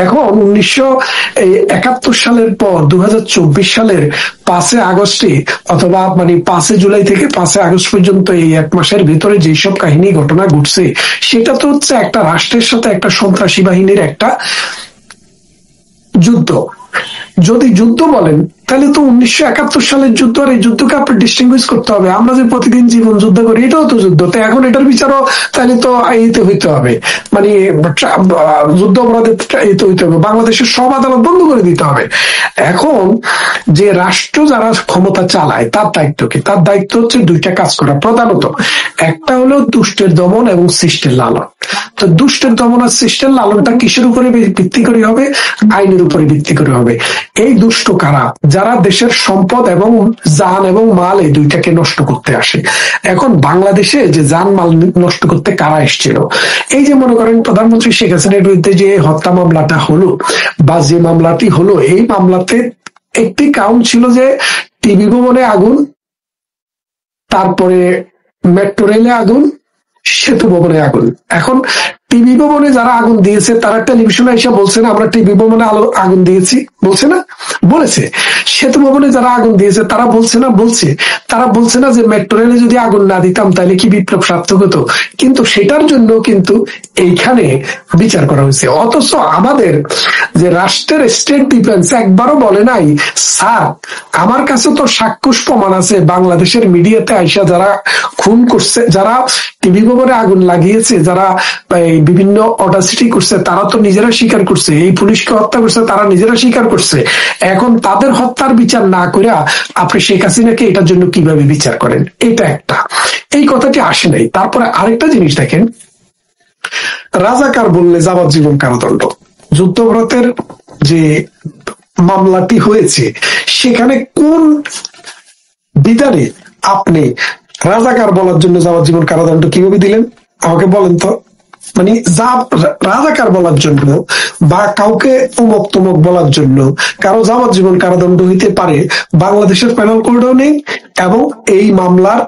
এখন 1971 সালের পর 2024 সালের 5 আগস্টে অথবা মানে 5 জুলাই থেকে 5 আগস্ট পর্যন্ত এই 1 মাসের ভিতরে যেসব কাহিনী ঘটনা ঘটছে, সেটা তো হচ্ছে একটা রাষ্ট্রের সাথে একটা সন্ত্রাসী বাহিনীর একটা যুদ্ধ। যদি যুদ্ধ বলেন তাহলে তো 1971 সালের যুদ্ধ আর এই যুদ্ধকে আপনি ডিস্টিংগুইশ করতে হবে। আমরা যে প্রতিদিন জীবন যুদ্ধ করি, এটাও তো যুদ্ধ। তো এখন এটার বিচারও তাহলে তো এইতে হইতে হবে, মানে যুদ্ধ অপরাধের এইতে হইতে হবে। বাংলাদেশের সব আদালত বন্ধ করে দিতে হবে। এখন যে রাষ্ট্র যারা ক্ষমতা চালায় তার দায়িত্ব কি? তার দায়িত্ব হচ্ছে দুইটা কাজ করা প্রধানত। একটা হলো দুষ্টের দমন এবং শিষ্টের লালন। তো দুষ্টের দমন আর শিষ্টের লালনটা কিসের উপরে ভিত্তি করে হবে? আইনের উপরে ভিত্তি করে হবে। এই দুষ্ট কারা? যারা দেশের সম্পদ এবং জান এবং মাল এই দুইটাকে নষ্ট করতে আসে। এখন বাংলাদেশে যে জান মাল নষ্ট করতে কারা এসেছিল? এই যে মনে করেন প্রধানমন্ত্রী শেখ হাসিনার বিরুদ্ধে যে হত্যা মামলাটা হলো বা যে মামলাটি হলো, এই মামলাতে একটি কাউন্ট ছিল যে টিভি ভবনে আগুন, তারপরে মেট্রো রেলে আগুন, সেতু ভবনে আগুন। এখন টিভি ভবনে যারা আগুন দিয়েছে তারা টেলিভিশনে এসে বলছে না আমরা টিভি ভবনে আগুন দিয়েছি, বলছে না? বলেছে। সেতু ভবনে যারা আগুন দিয়েছে তারা বলছে না? বলছে। তারা বলছে না যে মেট্রো রেলে যদি আগুন না দিতাম তাহলে কি বিপ্লব সার্থক হতো? কিন্তু সেটার জন্য কিন্তু এইখানে বিচার করা হয়েছে। অথচ আমাদের যে রাষ্ট্রের স্টেট ডিফেন্স একবারও বলে নাই স্যার আমার কাছে তো সাক্ষ্য প্রমাণ আছে বাংলাদেশের মিডিয়াতে আইসা যারা খুন করছে, যারা টিভি ভবনে আগুন লাগিয়েছে, যারা বিভিন্ন অডাসিটি করছে, তারা তো নিজেরা স্বীকার করছে। এই পুলিশকে হত্যা করছে তারা নিজেরা স্বীকার করছে। এখন তাদের হত্যার বিচার না করিয়া আপনি শেখ হাসিনাকে এটার জন্য কিভাবে বিচার করেন? এটা একটা, এই কথাটি আসে নাই। তারপরে আরেকটা জিনিস দেখেন, রাজাকার বললে যাবজ্জীবন কারাদণ্ড। যুদ্ধপরাধের যে মামলাটি হয়েছে সেখানে কোন বিধানে আপনি রাজাকার বলার জন্য যাবজ্জীবন কারাদণ্ড কিভাবে দিলেন আমাকে বলেন তো? মানে রাজাকার বলার জন্য বা কাউকে অমুক তমুক বলার জন্য কারো যাবজ্জীবন কারাদণ্ড হইতে পারে, বাংলাদেশের প্যানেল কোডেও নেই এবং এই মামলার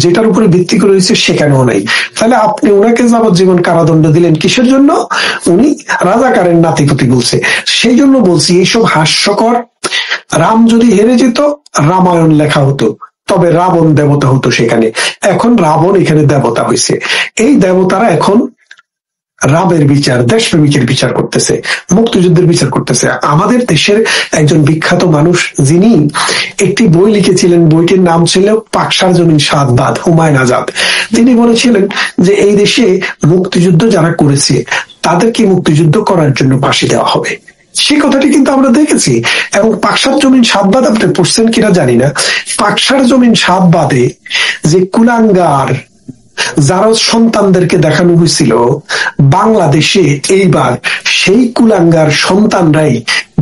যেটার উপরে ভিত্তি করে হয়েছে সেখানেও নাই। তাহলে আপনি ওনাকে যাবজ্জীবন কারাদণ্ড দিলেন কিসের জন্য? উনি রাজাকারের নাতিপুতি বলছে। সেই জন্য বলছি এইসব হাস্যকর। রাম যদি হেরে যেত রামায়ণ লেখা হতো, তবে রাবণ দেবতা হতো সেখানে। এখন রাবণ এখানে দেবতা হয়েছে। এই দেবতারা এখন রামের বিচার, দেশপ্রেমিকের বিচার করতেছে, মুক্তিযুদ্ধের বিচার করতেছে। আমাদের দেশের একজন বিখ্যাত মানুষ যিনি একটি বই লিখেছিলেন, বইটির নাম ছিল পাকশার জমিন সাতবাদ, হুমায়ুন আজাদ। তিনি বলেছিলেন যে এই দেশে মুক্তিযুদ্ধ যারা করেছে তাদেরকে মুক্তিযুদ্ধ করার জন্য ফাঁসি দেওয়া হবে। সেই কথাটি কিন্তু আমরা দেখেছি। এবং পাকশার জমিন সাতবাদ আপনি পড়ছেন কিনা জানি না। পাকশার জমিন সাতবাদে যে কুলাঙ্গার যারা সন্তানদেরকে দেখানো হয়েছিল বাংলাদেশে, এইবার সেই কুলাঙ্গার সন্তানরাই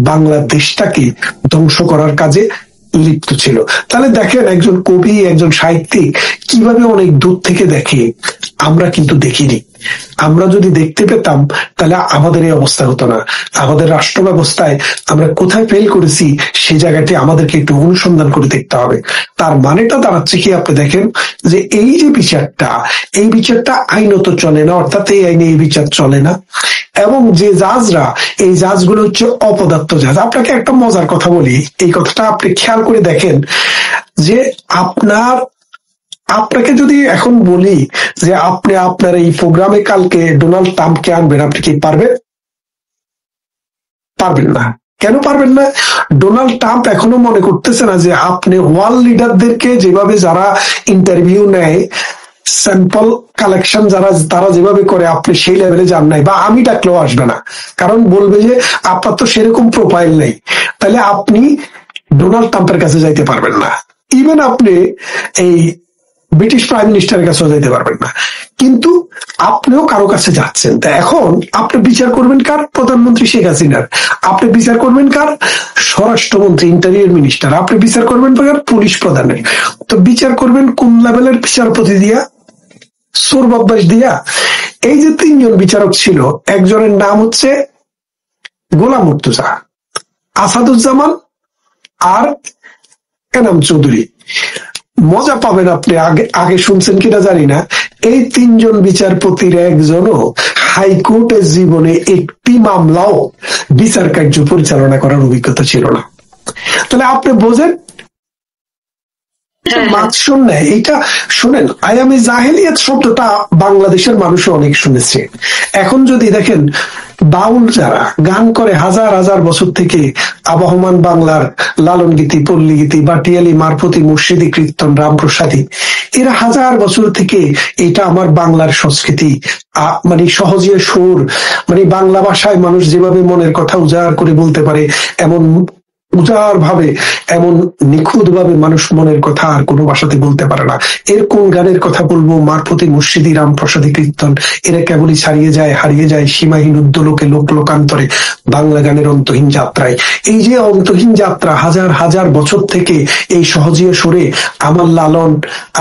বাংলাদেশটাকে ধ্বংস করার কাজে লিপ্ত ছিল। তাহলে দেখেন একজন কবি, একজন সাহিত্যিক কিভাবে অনেক দূর থেকে দেখে, আমরা কিন্তু দেখিনি। আমরা যদি দেখতে পেতাম তাহলে আমাদের এই অবস্থা হতো না। আমাদের রাষ্ট্র ব্যবস্থায় আমরা কোথায় ফেল করেছি সেই জায়গাটি আমাদেরকে একটু অনুসন্ধান করে দেখতে হবে। তার মানেটা দাঁড়াচ্ছে কি, আপনি দেখেন যে এই যে বিচারটা, এই বিচারটা আইনত চলে না, অর্থাৎ এই আইনে এই বিচার চলে না। এবং যে জাজরা, এই জাজগুলো হচ্ছে অপদার্থ জাজ। আপনাকে একটা মজার কথা বলি, এই কথাটা আপনি খেয়াল করে দেখেন যে আপনাকে যদি এখন বলি যে আপনি আপনার এই প্রোগ্রামে কালকে ডোনাল্ড ট্রাম্পকে আনবেন, আপনি কি পারবেন? পারবেন না। কেন পারবেন না? ডোনাল্ড ট্রাম্প এখনো মনে করতেছে না যে আপনি ওয়ার্ল্ড লিডারদেরকে যেভাবে যারা ইন্টারভিউ নেয়, স্যাম্পল কালেকশন তারা যেভাবে করে, আপনি সেই লেভেলে যান নাই, বা আমি ডাকলেও আসবে না। কারণ বলবে যে আপনার তো সেরকম প্রোফাইল নেই। তাহলে আপনি ডোনাল্ড ট্রাম্পের কাছে যাইতে পারবেন না। ইভেন আপনি এই ব্রিটিশ প্রাইম মিনিস্টারের কাছেও যেতে পারবেন না। কিন্তু আপনিও কারো কাছে যাচ্ছেন। তা এখন আপনি বিচার করবেন কার? প্রধানমন্ত্রী শেখ হাসিনার। আপনি বিচার করবেন কার? স্বরাষ্ট্রমন্ত্রী, ইন্টেরিয়র মিনিস্টার। আপনি বিচার করবেন কার? পুলিশ প্রধানের। তো বিচার করবেন কোন লেভেলের বিচারপতি দিয়া? সোর বদমাশ দিয়া? এই যে 3 জন বিচারক ছিল, একজনের নাম হচ্ছে গোলাম মুর্তজা, আসাদুজ্জামান আর এনাম চৌধুরী। মজা পাবেন আপনি, আগে শুনছেন কিনা জানি না, এই 3 জন বিচারপতির একজনও হাইকোর্টের জীবনে একটি মামলাও বিচার কার্য পরিচালনা করার অভিজ্ঞতা ছিল না। তাহলে আপনি বোঝেন এইটা শোনেন, আয়ামে জাহেলিয়াত শব্দটা বাংলাদেশের মানুষ অনেক শুনেছে। এখন যদি দেখেন বাউল যারা গান করে হাজার হাজার বছর থেকে আবহমান বাংলার লালন গীতি, পল্লী গীতি, বাটিয়ালি, মারফতি, মুর্শিদি, কীর্তন, রামপ্রসাদী, এরা হাজার বছর থেকে এটা আমার বাংলার সংস্কৃতি, মানে সহজে সুর, মানে বাংলা ভাষায় মানুষ যেভাবে মনের কথা উজাড় করে বলতে পারে, এমন উজাড় ভাবে, এমন নিখুঁত ভাবে মানুষ মনের কথা আর কোনো ভাষাতে বলতে পারে না। এর কোন গানের কথা বলবো? মারফতি, মুর্শিদি, রামপ্রসাদী, কীর্তন, এরা কেবলই ছাড়িয়ে যায়, হারিয়ে যায় সীমাহীন উদ্দোলকে, লোক লোকান্তরে, বাংলা গানের অন্তহীন যাত্রায়। এই যে অন্তহীন যাত্রা হাজার হাজার বছর থেকে এই সহজীয় সুরে আমার লালন,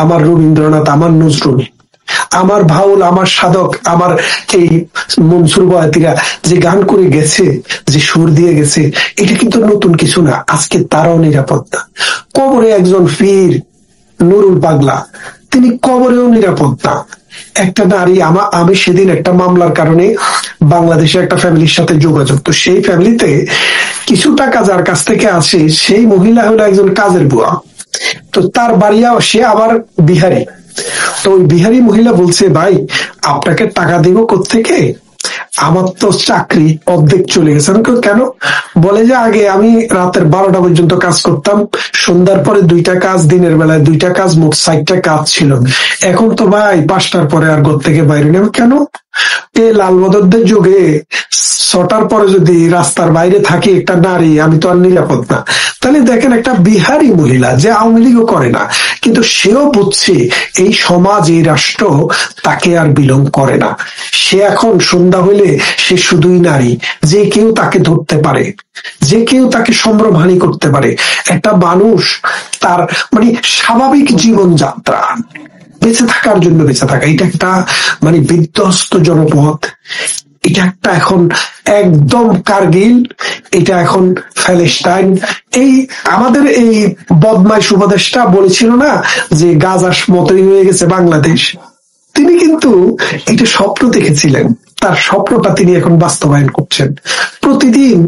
আমার রবীন্দ্রনাথ, আমার নজরুল, আমার ভাউল, আমার সাধক, আমার এই মনসুর বয়াতিরা যে গান করে গেছে, যে সুর দিয়ে গেছে, এটা কিন্তু নতুন কিছু না। আজকে তারাও নিরাপদ না। কবরে একজন পীর নুরুল পাগলা, তিনি কবরেও নিরাপদ না। একটা নারী, আমি সেদিন একটা মামলার কারণে বাংলাদেশের একটা ফ্যামিলির সাথে যোগাযোগ, তো সেই ফ্যামিলিতে কিছু টাকা যার কাছ থেকে আসে, সেই মহিলা হলো একজন কাজের বুয়া। তো তার বাড়িও, সে আবার বিহারি। তো ওই বিহারি মহিলা বলছে, ভাই আপনাকে টাকা দিব কোত্থেকে? আমার তো চাকরি অর্ধেক চলে গেছে। কেন? বলে যে আগে আমি রাতের 12টা পর্যন্ত কাজ করতাম, সন্ধ্যার পরে 2টা কাজ, দিনের বেলায় 2টা কাজ, মোট 60টা কাজ ছিল। এখন তো ভাই 5টার পরে আর ঘর থেকে বাইরে নেই। কেন? এই লালবদরদের যুগে 6টার পরে যদি রাস্তার বাইরে থাকে একটা নারী, আমি তো আর নিরাপদ না। তাহলে দেখেন, একটা বিহারি মহিলা যে আওয়ামী লীগও করে না, কিন্তু সেও বুঝছে এই সমাজ, এই রাষ্ট্র তাকে আর বিলং করে না। সে এখন সন্ধ্যা হইলে সে শুধুই নারী, যে কেউ তাকে ধরতে পারে, যে কেউ তাকে সম্ভ্রমহানি করতে পারে। একটা মানুষ তার মানে স্বাভাবিক জীবনযাত্রা, বেঁচে থাকার জন্য বেঁচে থাকা, এটা একটা মানে বিধ্বস্ত জনপদ, এটা একটা এখন একদম কার্গিল, এটা এখন প্যালেস্টাইন। এই আমাদের এই বদমাইশ উপদেষ্টা বলেছিল না যে গাজার মতোই হয়ে গেছে বাংলাদেশ, তিনি কিন্তু এটা স্বপ্ন দেখেছিলেন, তার স্বপ্নটা তিনি এখন বাস্তবায়ন করছেন প্রতিদিন।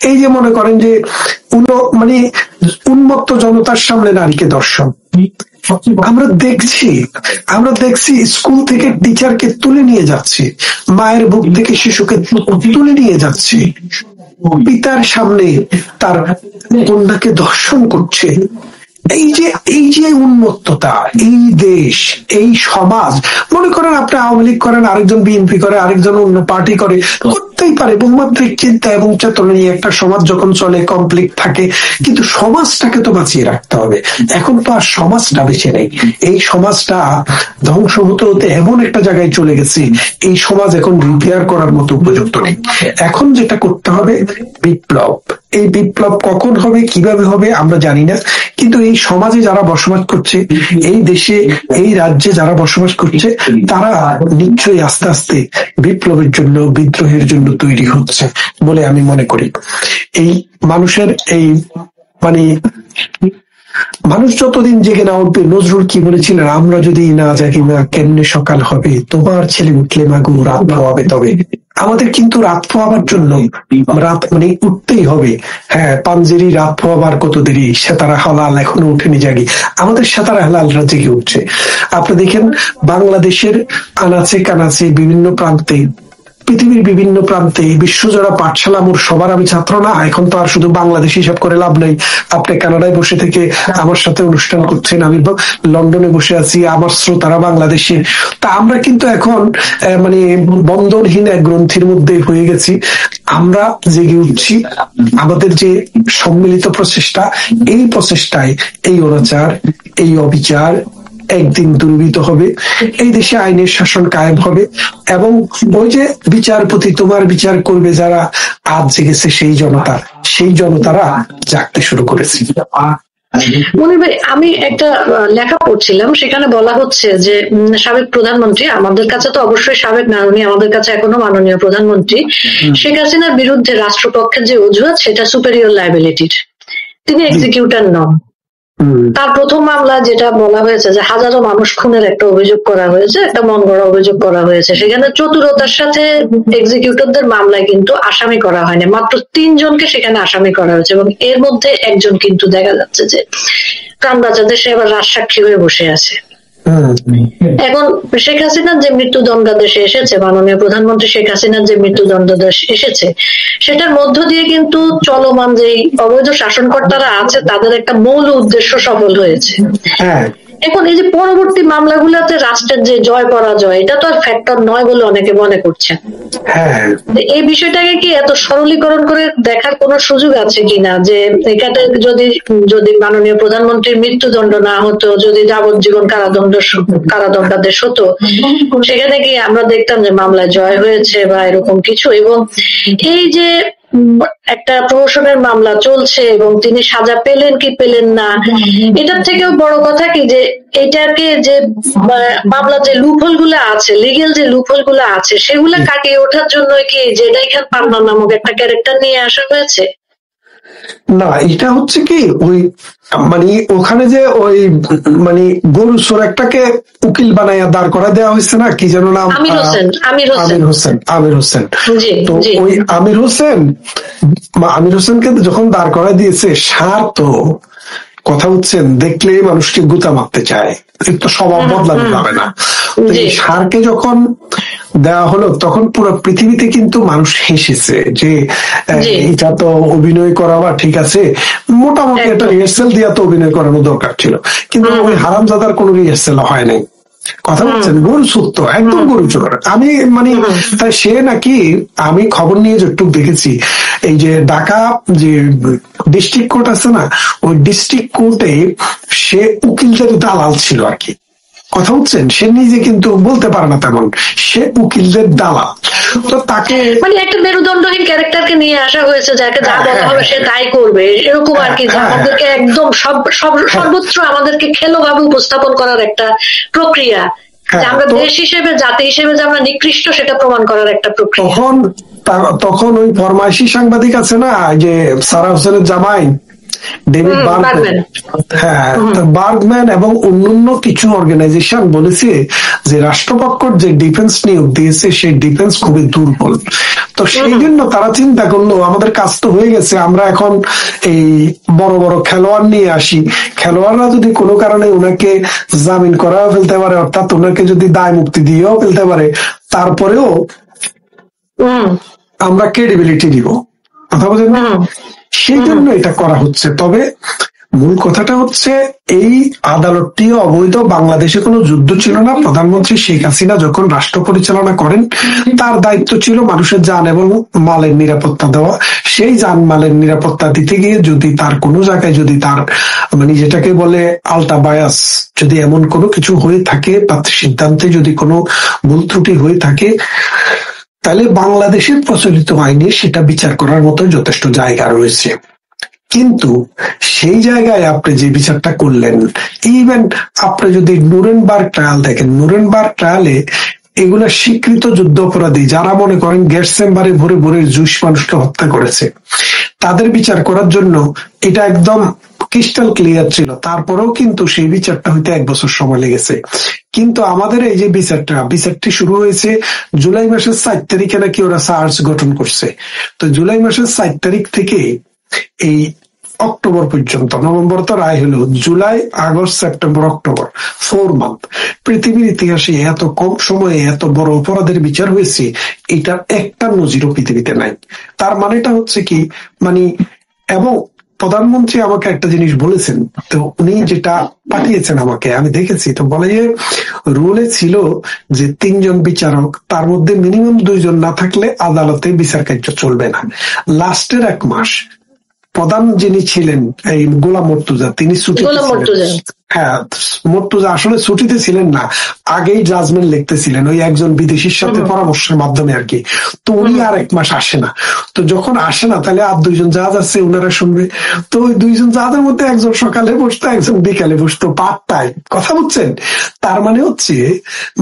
এই যে মনে করেন যে মানে উন্মত্ত জনতার সামনে নারীকে দর্শন, আমরা দেখছি স্কুল থেকে টিচারকে তুলে নিয়ে যাচ্ছে, মায়ের বুক থেকে শিশুকে তুলে নিয়ে যাচ্ছে, পিতার সামনে তার কন্যাকে দর্শন করছে। এই যে উন্মত্ততা, এই দেশ, এই সমাজ, মনে করেন আপনি আওয়ামী লীগ করেন, আরেকজন বিএনপি করে, আরেকজন অন্য পার্টি করে, করতেই পারে। বহুমাত্রিক চিন্তা এবং চেতনা নিয়ে একটা সমাজ যখন চলে, কমপ্লিট থাকে, কিন্তু সমাজটাকে তো বাঁচিয়ে রাখতে হবে। এখন তো আর সমাজটা বেঁচে নেই, এই সমাজটা ধ্বংস হতে হতে এমন একটা জায়গায় চলে গেছে, এই সমাজ এখন রিপেয়ার করার মতো উপযুক্ত নেই। এখন যেটা করতে হবে বিপ্লব। এই বিপ্লব কখন হবে, কিভাবে হবে আমরা জানি না, কিন্তু এই সমাজে যারা বসবাস করছে, এই দেশে, এই রাজ্যে যারা বসবাস করছে, তারা নিশ্চয়ই আস্তে আস্তে বিপ্লবের জন্য, বিদ্রোহের জন্য তৈরি হচ্ছে বলে আমি মনে করি। এই মানুষের এই মানে মানুষ যতদিন জেগে না উঠবে, নজরুল কি বলেছিলেন, আমরা যদি না জাগি না কেমনে সকাল হবে, তোমার ছেলে উঠলে মাগো রাত পোয়াবে তবে। আমাদের কিন্তু রাত পোয়াবার জন্য রাত মানে উঠতেই হবে। হ্যাঁ, পাঞ্জেরি রাত পোয়াবার কত দেরি, সেতারা হালাল এখনো উঠেনি জাগি, আমাদের সেতারা হালালরা জেগে উঠছে। আপনি দেখেন বাংলাদেশের আনাচে কানাচে, বিভিন্ন প্রান্তে, পৃথিবীর বিভিন্ন প্রান্তে, বিশ্বজোড়া পাঠশালা, মোর সবার আমি ছাত্র না, এখন তো আর শুধু বাংলাদেশ হিসাব করে লাভ নাই। আপনি কানাডায় বসে থেকে আমার সাথে অনুষ্ঠান করছেন, আমি লন্ডনে বসে আছি, আমার শ্রোতারা বাংলাদেশে। তা আমরা কিন্তু এখন মানে বন্ধনহীন এক গ্রন্থির মধ্যে হয়ে গেছি। আমরা জেগে উঠছি, আমাদের যে সম্মিলিত প্রচেষ্টা, এই প্রচেষ্টায় এই অনাচার, এই অবিচার একদিন দূরীভূত হবে, এই দেশে আইনের শাসন কায়েম হবে, এবং ওই যে বিচারপতি তোমার বিচার করবে যারা, আজ জেগেছে সেই জনতারা জাগতে শুরু করেছে। মনির ভাই, আমি একটা লেখা পড়ছিলাম, সেখানে বলা হচ্ছে যে সাবেক প্রধানমন্ত্রী, আমাদের কাছে তো অবশ্যই সাবেক না, উনি আমাদের কাছে এখনো মাননীয় প্রধানমন্ত্রী, শেখ হাসিনার বিরুদ্ধে রাষ্ট্রপক্ষের যে অজুহাত, সেটা সুপেরিয়র লায়াবিলিটির। তিনি এক্সিকিউটর নন, তার প্রথম মামলা যেটা বলা হয়েছে যে হাজারো মানুষ খুনের একটা অভিযোগ করা হয়েছে, একটা মন গড়া অভিযোগ করা হয়েছে, সেখানে চতুরতার সাথে এক্সিকিউটরদের মামলায় কিন্তু আসামি করা হয়নি, মাত্র 3 জনকে সেখানে আসামি করা হয়েছে, এবং এর মধ্যে একজন কিন্তু দেখা যাচ্ছে যে প্রাণ বাঁচাতে সে এবার রাজসাক্ষী হয়ে বসে আছে। এখন শেখ হাসিনার যে মৃত্যুদণ্ডাদেশে এসেছে, মাননীয় প্রধানমন্ত্রী শেখ হাসিনার যে মৃত্যুদণ্ডাদেশ এসেছে, সেটার মধ্য দিয়ে কিন্তু চলমান যে অবৈধ শাসনকর্তারা আছে তাদের একটা মূল উদ্দেশ্য সফল হয়েছে। এখন এই যে পরবর্তী মামলাগুলোতে রাষ্ট্রের যে জয় পরাজয়, এটা তো আর ফ্যাক্টর নয় বলে অনেকে মনে করছেন। এই বিষয়টাকে কি এত সরলীকরণ করে দেখার কোনো সুযোগ আছে কিনা, যে এখানে যদি মাননীয় প্রধানমন্ত্রীর মৃত্যুদণ্ড না হতো, যদি যাবজ্জীবন কারাদণ্ডাদেশ হতো, সেখানে কি আমরা দেখতাম যে মামলায় জয় হয়েছে বা এরকম কিছু? এবং এই যে একটা প্রহসনের মামলা চলছে এবং তিনি সাজা পেলেন কি পেলেন না, এটার থেকেও বড় কথা কি যে এটাকে যে মামলা যে লুপহোল গুলো আছে, লিগেল যে লুপহোল গুলো আছে, সেগুলো কাটিয়ে ওঠার জন্য কি জেদাই খান পান্না নামক একটা ক্যারেক্টার নিয়ে আসা হয়েছে? না, এটা হচ্ছে কি ওই মানে ওখানে যে ওই মানে গরু চোর একটাকে উকিল বানাইয়া দাঁড় করা দেওয়া হয়েছে না, কি যেন নাম, আমির হোসেন। তো ওই আমির হোসেনকে যখন দাঁড় করা দিয়েছে, সার তো কথা হচ্ছেন দেখলেই মানুষকে গুতা মারতে চায়, তো স্বভাব বদলানো যাবে না। এই সারকে যখন দেওয়া হলো তখন পুরো পৃথিবীতে কিন্তু মানুষ হেসেছে যে এটা তো অভিনয় করা বা ঠিক আছে, মোটামুটি একটা রিহার্সেল দিয়ে তো অভিনয় করানো দরকার ছিল, কিন্তু ওই হারামজাদার কোনো রিহার্সেল হয় নাই। কথা বলছেন গরু সত্য, একদম গরু চোর। আমি মানে তাই সে নাকি, আমি খবর নিয়ে যেটুকু দেখেছি, এই যে ঢাকা যে ডিস্ট্রিক্ট কোর্ট আছে না, ওই ডিস্ট্রিক্ট কোর্টে সে উকিলদের দালাল ছিল আর কি। কথা হচ্ছেন, সে নিজে কিন্তু বলতে পারে না তেমন, সে উকিলদের দালাল। তো তাকে মানে একটা মেরুদণ্ডহীন ক্যারেক্টারকে নিয়ে আসা হয়েছে, যাকে যা বলা হবে সে তাই করবে, এরকম আর কি। আমাদেরকে একদম সর্বত্র আমাদেরকে খেলোভাবে উপস্থাপন করার একটা প্রক্রিয়া, আমরা দেশ হিসেবে, জাতি হিসেবে যে আমরা নিকৃষ্ট সেটা প্রমাণ করার একটা প্রক্রিয়া। তখন ওই ফরমাইশি সাংবাদিক আছে না, যে সারা হোসেনের জামাই ডেভিড বার্গম্যান এবং অন্যান্য কিছু অর্গানাইজেশন বলেছে যে রাষ্ট্রপক্ষের যে ডিফেন্স নিয়োগ দিয়েছে সেই ডিফেন্স খুবই দুর্বল। তো সেই জন্য তারা চিন্তা করলো আমাদের কাজ তো হয়ে গেছে, আমরা এখন এই বড় বড় খেলোয়াড় নিয়ে আসি, খেলোয়াড়রা যদি কোনো কারণে ওনাকে জামিন করাও ফেলতে পারে, অর্থাৎ ওনাকে যদি দায় মুক্তি দিয়েও ফেলতে পারে, তারপরেও আমরা ক্রেডিবিলিটি দিব। কথা বলেন, সেই জন্য এটা করা হচ্ছে। তবে মূল কথাটা হচ্ছে এই আদালতটি অবৈধ, বাংলাদেশে কোনো যুদ্ধ ছিল না। প্রধানমন্ত্রী শেখ হাসিনা যখন রাষ্ট্র পরিচালনা করেন, তার দায়িত্ব ছিল মানুষের যান এবং মালের নিরাপত্তা দেওয়া। সেই যান মালের নিরাপত্তা দিতে গিয়ে যদি তার কোনো জায়গায় যদি তার মানে যেটাকে বলে আলটা বায়াস, যদি এমন কোনো কিছু হয়ে থাকে, তার সিদ্ধান্তে যদি কোনো ভুল ত্রুটি হয়ে থাকে, তাহলে বাংলাদেশের প্রচলিত আইনে সেটা বিচার করার মতো যথেষ্ট জায়গা রয়েছে। কিন্তু সেই জায়গায় আপনি যে বিচারটা করলেন, ইভেন আপনি যদি নুরেনবার্গ ট্রায়াল দেখেন, নুরেনবার্গ ট্রায়ালে এগুলা স্বীকৃত যুদ্ধ অপরাধী যারা মনে করেন গ্যাস চেম্বারে ভরে ভরে জুস মানুষকে হত্যা করেছে, তাদের বিচার করার জন্য এটা একদম ক্রিস্টাল ক্লিয়ার ছিল। তারপরেও কিন্তু সেই বিচারটা হইতে 1 বছর সময় লেগেছে। কিন্তু আমাদের এই যে বিচারটি শুরু হয়েছে জুলাই মাসের 4 তারিখে নাকি ওরা চার্জ গঠন করছে। তো জুলাই মাসের 4 তারিখ থেকে এই অক্টোবর পর্যন্ত, নভেম্বর তো রায় হলো, July, August, September, October, 4 month. পৃথিবীর ইতিহাসে এত কম সময়ে এত বড় অপরাধের বিচার হয়েছে, এটার একটা নজিরও পৃথিবীতে নাই। তার মানেটা হচ্ছে কি, মানে এবং প্রধানমন্ত্রী আমাকে একটা জিনিস বলেছেন, তো উনি যেটা পাঠিয়েছেন আমাকে আমি দেখেছি, তো বলে যে রুলে ছিল যে 3 জন বিচারক, তার মধ্যে মিনিমাম 2 জন না থাকলে আদালতে বিচার কার্য চলবে না। লাস্টের 1 মাস প্রধান যিনি ছিলেন এই গোলাম মর্তুজা, তিনি ছুটিতে ছিলেন। হ্যাঁ, মর্তুজা আসলে ছুটিতে ছিলেন না, আগেই জাজমেন্ট লিখতেছিলেন ওই একজন বিদেশির সাথে পরামর্শের মাধ্যমে আর কি। তো উনি আর 1 মাস আসে না। তো যখন আসে না তাহলে আর 2জন জাজ আছে, ওনারা শুনবে। তো ওই 2জন জাজের মধ্যে একজন সকালে বসতো, একজন বিকালে বসতো, পার্ট টাইম। কথা বুঝছেন? তার মানে হচ্ছে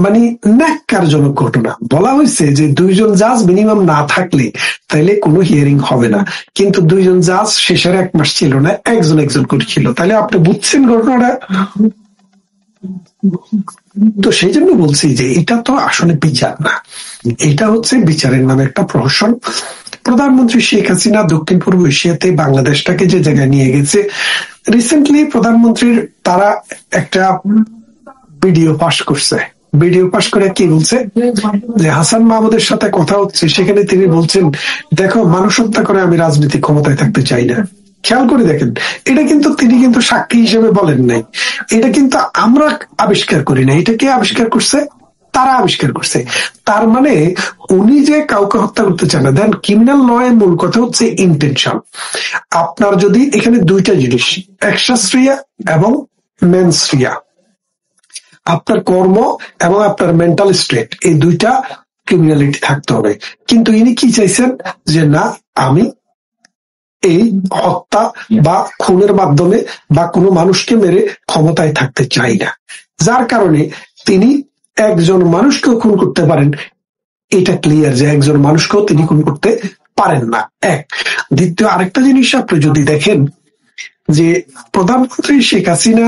মানে ন্যাক্কারজনক ঘটনা। বলা হয়েছে যে 2জন জাজ মিনিমাম না থাকলে তাইলে কোনো হিয়ারিং হবে না, কিন্তু 2জন জাজ শেষের 1 মাস ছিল না, একজন করে ছিল। তাহলে আপনি বুঝছেন ঘটনাটা? তো সেই জন্য বলছি যে এটা তো আসলে বিচার না, এটা হচ্ছে বিচারের নামে একটা প্রহসন। প্রধানমন্ত্রী শেখ হাসিনা দক্ষিণ পূর্ব এশিয়াতে বাংলাদেশটাকে যে জায়গায় নিয়ে গেছে, রিসেন্টলি প্রধানমন্ত্রীর তারা একটা ভিডিও পাস করছে। ভিডিও পাস করে কি বলছে যে হাসান মাহমুদের সাথে কথা হচ্ছে, সেখানে তিনি বলছেন দেখো মানুষ হত্যা করে আমি রাজনৈতিক ক্ষমতায় থাকতে চাই না। খেয়াল করে দেখেন, এটা কিন্তু তিনি কিন্তু সাক্ষী হিসেবে বলেন নাই, এটা কিন্তু আমরা আবিষ্কার করি না, এটা কে আবিষ্কার করছে? তারা আবিষ্কার করছে। তার মানে উনি যে কাউকে হত্যা করতে চান না। দেন ক্রিমিনাল লয়ের মূল কথা হচ্ছে ইন্টেনশন। আপনার যদি এখানে 2টা জিনিস, এক্সাশ্রিয়া এবং মেনশ্রিয়া, আপনার কর্ম এবং আপনার মেন্টাল স্টেট, এই 2টা ক্রিমিনালিটি থাকতে হবে। কিন্তু ইনি কি চাইছেন যে না, আমি এই হত্যা বা খুনের মাধ্যমে বা কোনো মানুষকে মেরে ক্ষমতায় থাকতে চাই না, যার কারণে তিনি একজন মানুষকেও খুন করতে পারেন। এটা ক্লিয়ার যে একজন মানুষকেও তিনি খুন করতে পারেন না। দ্বিতীয় আরেকটা জিনিস আপনি যদি দেখেন যে প্রধানমন্ত্রী শেখ হাসিনা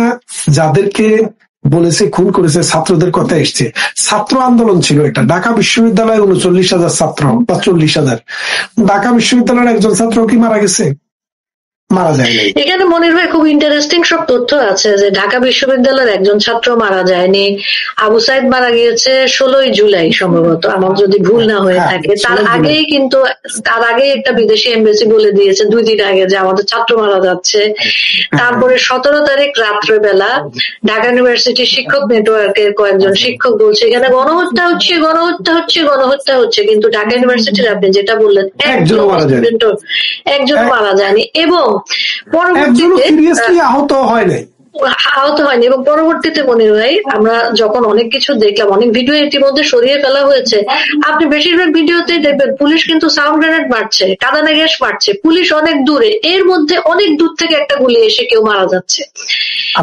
যাদেরকে বলেছে খুন করেছে, ছাত্রদের কথা এসছে, ছাত্র আন্দোলন ছিল এটা। ঢাকা বিশ্ববিদ্যালয়ে 39,000 ছাত্র বা 40,000। ঢাকা বিশ্ববিদ্যালয়ের একজন ছাত্র কি মারা গেছে? মারা যায় নাই। এখানে মনির ভাই খুব ইন্টারেস্টিং সব তথ্য আছে যে ঢাকা বিশ্ববিদ্যালয়ের একজন ছাত্র মারা যায়নি। আবু সাইদ মারা গিয়েছে 16ই জুলাই সম্ভবত, আমার যদি ভুল না হয়ে থাকে। তার আগেই একটা বিদেশি এমবেসি বলে দিয়েছে 2 দিন আগে যে আমাদের ছাত্র মারা যাচ্ছে। তারপরে 17 তারিখ রাত্রেবেলা ঢাকা ইউনিভার্সিটি শিক্ষক নেটওয়ার্কের কয়েকজন শিক্ষক বলছে এখানে গণহত্যা হচ্ছে, গণহত্যা হচ্ছে, গণহত্যা হচ্ছে, কিন্তু ঢাকা ইউনিভার্সিটির আপনি যেটা বললেন একজন মারা যায়নি এবং পরবর্তীতে আহত হয়নি। এবং পরবর্তীতে মনির ভাই আমরা যখন অনেক কিছু দেখলাম, অনেক ভিডিও ইতিমধ্যে সরিয়ে ফেলা হয়েছে, আপনি বেশিরভাগ ভিডিওতেই দেখবেন পুলিশ কিন্তু সাউন্ড গ্রেনেড মারছে, কাঁদানে গ্যাস মারছে, পুলিশ অনেক দূরে, এর মধ্যে অনেক দূর থেকে একটা গুলি এসে কেউ মারা যাচ্ছে।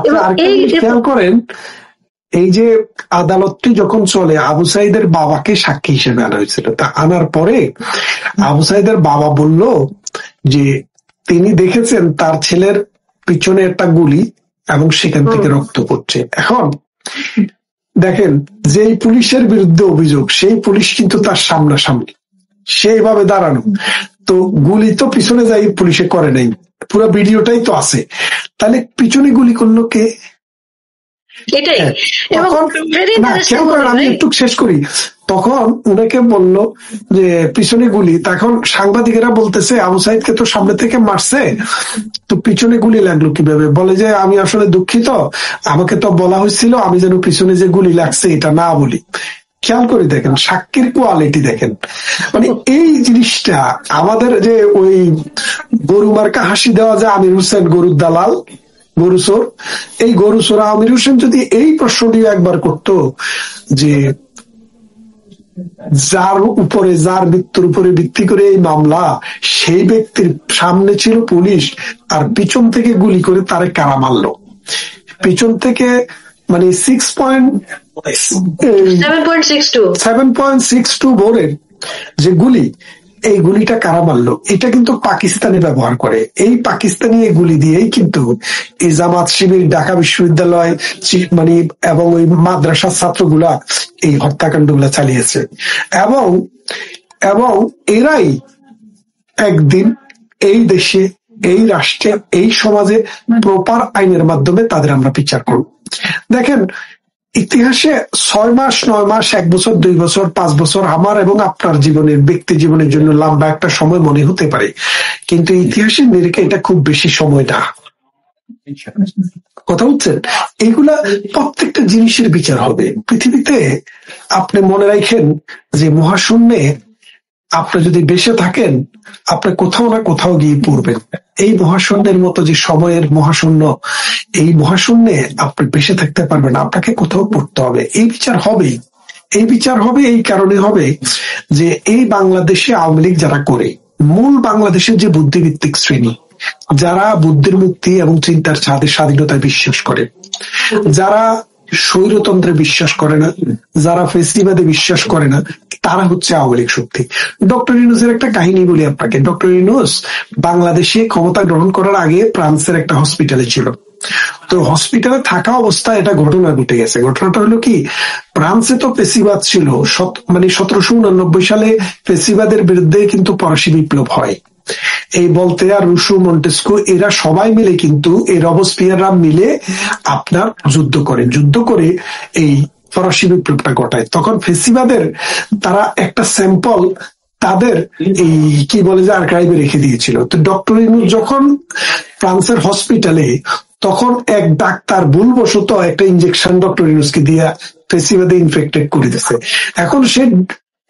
এবং খেয়াল করেন এই যে আদালতটি যখন চলে, আবু সাইদের বাবাকে সাক্ষী হিসেবে আনা হয়েছিল। তা আনার পরে আবু সাইদের বাবা বলল যে তিনি দেখেছেন তার ছেলের পিছনে একটা গুলি এবং সেখান থেকে রক্ত পড়ছে। এখন দেখেন, যেই পুলিশের বিরুদ্ধে অভিযোগ সেই পুলিশ কিন্তু তার সামনাসামনি সেইভাবে দাঁড়ানো, তো গুলি তো পিছনে যাই পুলিশে করে নাই, পুরো ভিডিওটাই তো আছে। তাহলে পিছনে গুলি করলো কে? আমি একটু শেষ করি। তখন উনাকে বলল যে পিছনে গুলি, তখন সাংবাদিকেরা বলতেছে আবু সাইদকে তো সামনে থেকে মারছে, তো পিছনে গুলি লাগলো কিভাবে? বলে যে আমি আসলে দুঃখিত, আমাকে তো বলা হয়েছিল আমি যেন পিছনে যে গুলি লাগছে এটা না বলি। খেয়াল করে দেখেন সাক্ষীর কোয়ালিটি দেখেন। মানে এই জিনিসটা আমাদের যে ওই গরু মার্কা হাসি দেওয়া যায় আমির হোসেন গরুর দালাল, গরু চোর, এই গরু চোর আমির হোসেন যদি এই প্রশ্নটি একবার করতো যে যার মৃত্যুর উপরে ভিত্তি করে এই মামলা, সেই ব্যক্তির সামনে ছিল পুলিশ আর পিছন থেকে গুলি করে তারে কারা মারলো, পিছন থেকে মানে 7.62 ভোরের যে গুলি, এই গুলিটা কারা মারলো? এটা কিন্তু পাকিস্তানে ব্যবহার করে। এই পাকিস্তানি এই গুলি দিয়েই কিন্তু এই জামাত শিবির, ঢাকা বিশ্ববিদ্যালয় মানে এবং ওই মাদ্রাসার ছাত্রগুলা এই হত্যাকাণ্ড গুলা চালিয়েছে। এবং এরাই একদিন এই দেশে, এই রাষ্ট্রে, এই সমাজে প্রপার আইনের মাধ্যমে তাদের আমরা বিচার করব। দেখেন ইতিহাসে 6 মাস, 9 মাস, 1 বছর, 2 বছর, 5 বছর আমার এবং আপনার জীবনের, ব্যক্তি জীবনের জন্য লম্বা একটা সময় মনে হতে পারে, কিন্তু ইতিহাসের নিরিখে এটা খুব বেশি সময় না। কথা হচ্ছেন, এইগুলা প্রত্যেকটা জিনিসের বিচার হবে পৃথিবীতে। আপনি মনে রাখেন যে মহাশূন্যে আপনি যদি বেঁচে থাকেন, আপনি কোথাও না কোথাও গিয়ে পড়বেন। এই মহাশূন্যের মতো যে সময়ের মহাশূন্য, এই মহাশূন্যে আপনি বেঁচে থাকতে পারবেন, আপনাকে কোথাও পড়তে হবে। এই বিচার হবেই, এই বিচার হবে। এই কারণে হবে যে এই বাংলাদেশে আওয়ামী লীগ যারা করে, মূল বাংলাদেশের যে বুদ্ধিভিত্তিক শ্রেণী, যারা বুদ্ধির মুক্তি এবং চিন্তার স্বাধীনতায় বিশ্বাস করে, যারা স্বৈরতন্ত্রে বিশ্বাস করে না, যারা ফেসিবাদে বিশ্বাস করে না, তারা হচ্ছে আওয়ামী লীগ শক্তি। ডক্টর ইউনূসের একটা কাহিনী বলি আপনাকে। ডক্টর ইউনূস বাংলাদেশে ক্ষমতা গ্রহণ করার আগে ফ্রান্সের একটা হসপিটালে ছিল। তো হসপিটালে থাকা অবস্থায় এটা ঘটনা ঘটে গেছে। ঘটনাটা হলো কি, ফ্রান্সে তো ফেসিবাদ ছিল, মানে 1789 সালে ফেসিবাদের বিরুদ্ধে কিন্তু ফরাসি বিপ্লব হয়। এই ভলতেয়ার, রুশো, মন্টেস্কো এরা সবাই মিলে কিন্তু এই রবসপিয়াররা মিলে আপনার যুদ্ধ করে এই ফরাসি বিপ্লবটা ঘটায়। তখন ফেসিবাদের তারা একটা স্যাম্পল তাদের এই কি বলে যে আর্কাইভে রেখে দিয়েছিল। তো ডক্টর ইউনূস যখন ফ্রান্সের হসপিটালে, তখন এক ডাক্তার ভুলবশত একটা ইনজেকশন ডক্টর ইউনূসকে দিয়ে ফেসিবাদে ইনফেক্টেড করে দিচ্ছে। এখন সে